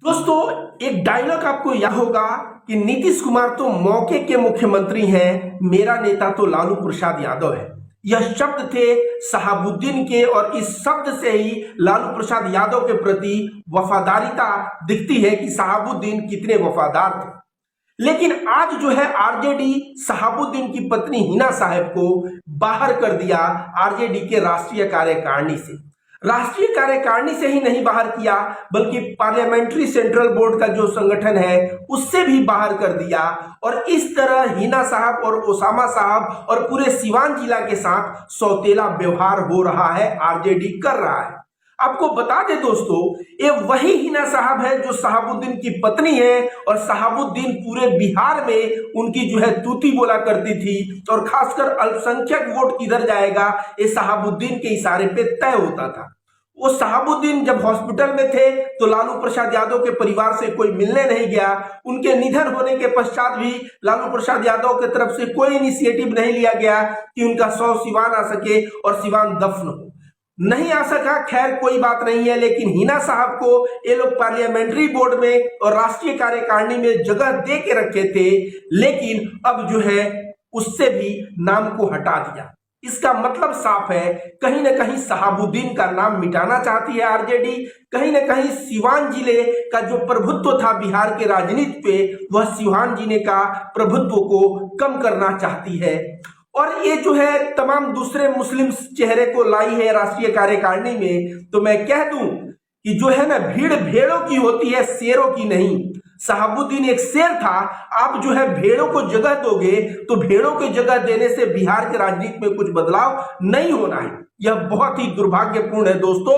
दोस्तों, एक डायलॉग आपको याद होगा कि नीतीश कुमार तो मौके के मुख्यमंत्री हैं, मेरा नेता तो लालू प्रसाद यादव है। यह शब्द थे शहाबुद्दीन के और इस शब्द से ही लालू प्रसाद यादव के प्रति वफादारिता दिखती है कि शहाबुद्दीन कितने वफादार थे। लेकिन आज जो है आरजेडी शहाबुद्दीन की पत्नी हिना साहब को बाहर कर दिया आरजेडी के राष्ट्रीय कार्यकारिणी से। राष्ट्रीय कार्यकारिणी से ही नहीं बाहर किया बल्कि पार्लियामेंट्री सेंट्रल बोर्ड का जो संगठन है उससे भी बाहर कर दिया। और इस तरह हिना साहब और ओसामा साहब और पूरे सिवान जिला के साथ सौतेला व्यवहार हो रहा है, आरजेडी कर रहा है। आपको बता दें दोस्तों, ये वही हिना साहब है जो शहाबुद्दीन की पत्नी है और शहाबुद्दीन पूरे बिहार में उनकी जो है तूती बोला करती थी और खासकर अल्पसंख्यक वोट किधर जाएगा ये शहाबुद्दीन के इशारे पे तय होता था। वो शहाबुद्दीन जब हॉस्पिटल में थे तो लालू प्रसाद यादव के परिवार से कोई मिलने नहीं गया। उनके निधन होने के पश्चात भी लालू प्रसाद यादव की तरफ से कोई इनिशिएटिव नहीं लिया गया कि उनका शव सिवान आ सके और सिवान दफन हो। नहीं आ सका, खैर कोई बात नहीं है, लेकिन हिना साहब को ये लोग पार्लियामेंट्री बोर्ड में और राष्ट्रीय कार्यकारिणी में जगह दे के रखे थे, लेकिन अब जो है उससे भी नाम को हटा दिया। इसका मतलब साफ है, कहीं ना कहीं शहाबुद्दीन का नाम मिटाना चाहती है आरजेडी। कहीं ना कहीं सिवान जिले का जो प्रभुत्व था बिहार के राजनीति पे, वह सिवान जिले का प्रभुत्व को कम करना चाहती है। और ये जो है तमाम दूसरे मुस्लिम चेहरे को लाई है राष्ट्रीय कार्यकारिणी में। तो मैं कह दूं कि जो है ना, भीड़ भेड़ों की होती है, शेरों की नहीं। शहाबुद्दीन एक शेर था, आप जो है भेड़ों को जगह दोगे तो भेड़ों को जगह देने से बिहार के राजनीति में कुछ बदलाव नहीं होना है। यह बहुत ही दुर्भाग्यपूर्ण है दोस्तों,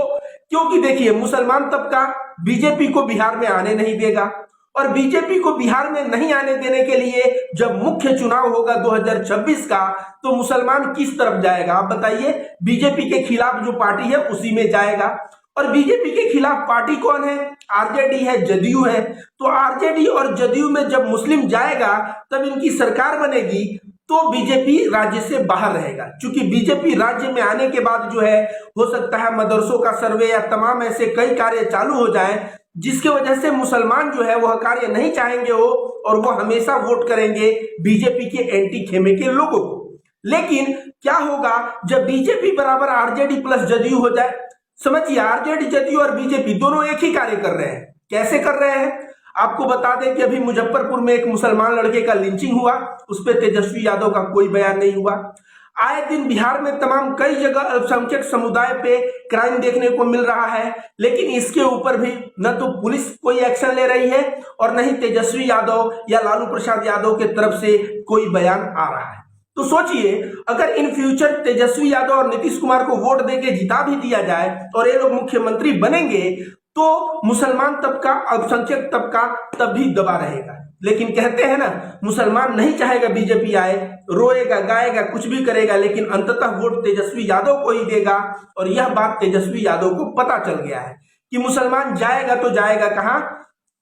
क्योंकि देखिए मुसलमान तबका बीजेपी को बिहार में आने नहीं देगा और बीजेपी को बिहार में नहीं आने देने के लिए जब मुख्य चुनाव होगा 2026 का तो मुसलमान किस तरफ जाएगा आप बताइए? बीजेपी के खिलाफ जो पार्टी है उसी में जाएगा। और बीजेपी के खिलाफ पार्टी कौन है? आरजेडी है, जदयू है। तो आरजेडी और जदयू में जब मुस्लिम जाएगा तब इनकी सरकार बनेगी तो बीजेपी राज्य से बाहर रहेगा। क्योंकि बीजेपी राज्य में आने के बाद जो है हो सकता है मदरसों का सर्वे या तमाम ऐसे कई कार्य चालू हो जाए जिसके वजह से मुसलमान जो है वह कार्य नहीं चाहेंगे हो और वह हमेशा वोट करेंगे बीजेपी के एंटी खेमे के लोगों को। लेकिन क्या होगा जब बीजेपी बराबर आरजेडी प्लस जदयू हो जाए? समझिए, आरजेडी जदयू और बीजेपी दोनों एक ही कार्य कर रहे हैं। कैसे कर रहे हैं आपको बता दें कि अभी मुजफ्फरपुर में एक मुसलमान लड़के का लिंचिंग हुआ, उस पर तेजस्वी यादव का कोई बयान नहीं हुआ। आए दिन बिहार में तमाम कई जगह अल्पसंख्यक समुदाय पे क्राइम देखने को मिल रहा है, लेकिन इसके ऊपर भी न तो पुलिस कोई एक्शन ले रही है और न ही तेजस्वी यादव या लालू प्रसाद यादव के तरफ से कोई बयान आ रहा है। तो सोचिए, अगर इन फ्यूचर तेजस्वी यादव और नीतीश कुमार को वोट देके जिता भी दिया जाए और ये लोग मुख्यमंत्री बनेंगे तो मुसलमान तबका, अल्पसंख्यक तबका तब भी दबा रहेगा। लेकिन कहते हैं ना, मुसलमान नहीं चाहेगा बीजेपी आए, रोएगा गाएगा कुछ भी करेगा, लेकिन अंततः वोट तेजस्वी यादव को ही देगा। और यह बात तेजस्वी यादव को पता चल गया है कि मुसलमान जाएगा तो जाएगा कहां,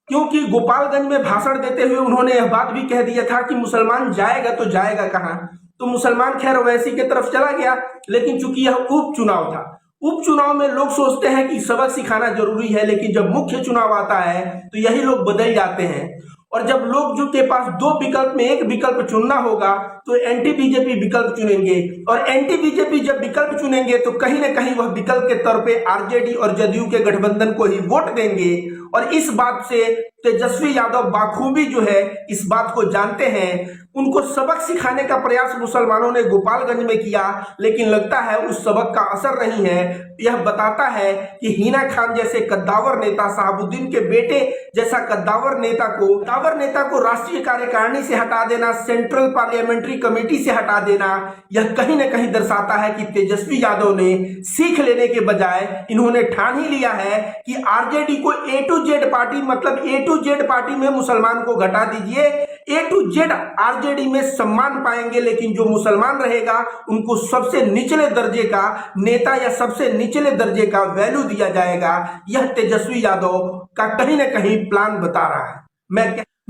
क्योंकि गोपालगंज में भाषण देते हुए उन्होंने यह बात भी कह दिया था कि मुसलमान जाएगा तो जाएगा कहां। तो मुसलमान खैर ओवैसी की तरफ चला गया, लेकिन चूंकि यह उपचुनाव था, उपचुनाव में लोग सोचते हैं कि सबक सिखाना जरूरी है, लेकिन जब मुख्य चुनाव आता है तो यही लोग बदल जाते हैं। और जब लोग जो के पास दो विकल्प में एक विकल्प चुनना होगा तो एंटी बीजेपी विकल्प चुनेंगे, और एंटी बीजेपी जब विकल्प चुनेंगे तो कहीं ना कहीं वह विकल्प के तौर पे आरजेडी और जदयू के गठबंधन को ही वोट देंगे। और इस बात से तेजस्वी यादव बाखूबी जो है इस बात को जानते हैं। उनको सबक सिखाने का प्रयास मुसलमानों ने गोपालगंज में किया, लेकिन लगता है उस सबक का असर नहीं है। यह बताता है कि हिना खान जैसे कद्दावर नेता, शहाबुद्दीन के बेटे जैसा कद्दावर नेता को राष्ट्रीय कार्यकारिणी से हटा देना, सेंट्रल पार्लियामेंट्री कमेटी से हटा देना, यह कहीं ना कहीं दर्शाता है कि तेजस्वी यादव ने सीख लेने के बजाय इन्होंने ठान ही लिया है कि आरजेडी को ए टू जेड पार्टी, मतलब ए टू जेड पार्टी में मुसलमान को घटा दीजिए। ए टू जेड आरजेडी में सम्मान पाएंगे, लेकिन जो मुसलमान रहेगा उनको सबसे निचले दर्जे का नेता या सबसे निचले दर्जे का वैल्यू दिया जाएगा। यह तेजस्वी यादव का कहीं ना कहीं प्लान बता रहा है।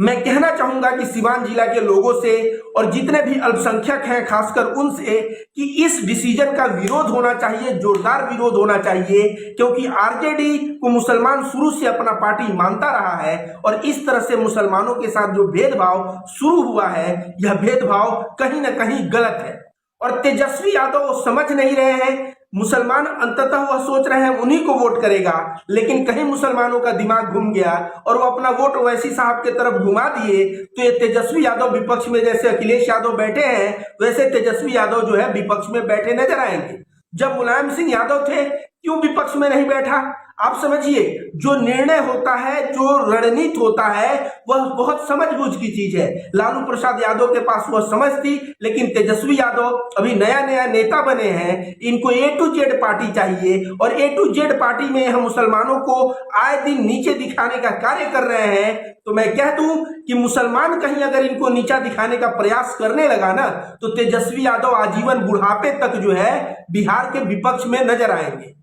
मैं कहना चाहूंगा कि सिवान जिला के लोगों से और जितने भी अल्पसंख्यक हैं खासकर उनसे कि इस डिसीजन का विरोध होना चाहिए, जोरदार विरोध होना चाहिए, क्योंकि आरजेडी को मुसलमान शुरू से अपना पार्टी मानता रहा है और इस तरह से मुसलमानों के साथ जो भेदभाव शुरू हुआ है यह भेदभाव कहीं ना कहीं गलत है। और तेजस्वी यादव वो समझ नहीं रहे हैं, मुसलमान अंततः वह सोच रहे हैं उन्हीं को वोट करेगा, लेकिन कहीं मुसलमानों का दिमाग घूम गया और वो अपना वोट ओवैसी साहब के तरफ घुमा दिए। तो ये तेजस्वी यादव विपक्ष में जैसे अखिलेश यादव बैठे हैं वैसे तेजस्वी यादव जो है विपक्ष में बैठे नजर आएंगे। जब मुलायम सिंह यादव थे क्यों विपक्ष में नहीं बैठा? आप समझिए, जो निर्णय होता है, जो रणनीति होता है वह बहुत समझबूझ की चीज है। लालू प्रसाद यादव के पास वह समझ थी, लेकिन तेजस्वी यादव अभी नया नया नेता बने हैं, इनको A to Z पार्टी चाहिए और A to Z पार्टी में हम मुसलमानों को आए दिन नीचे दिखाने का कार्य कर रहे हैं। तो मैं कह दूं कि मुसलमान कहीं अगर इनको नीचा दिखाने का प्रयास करने लगा ना तो तेजस्वी यादव आजीवन बुढ़ापे तक जो है बिहार के विपक्ष में नजर आएंगे।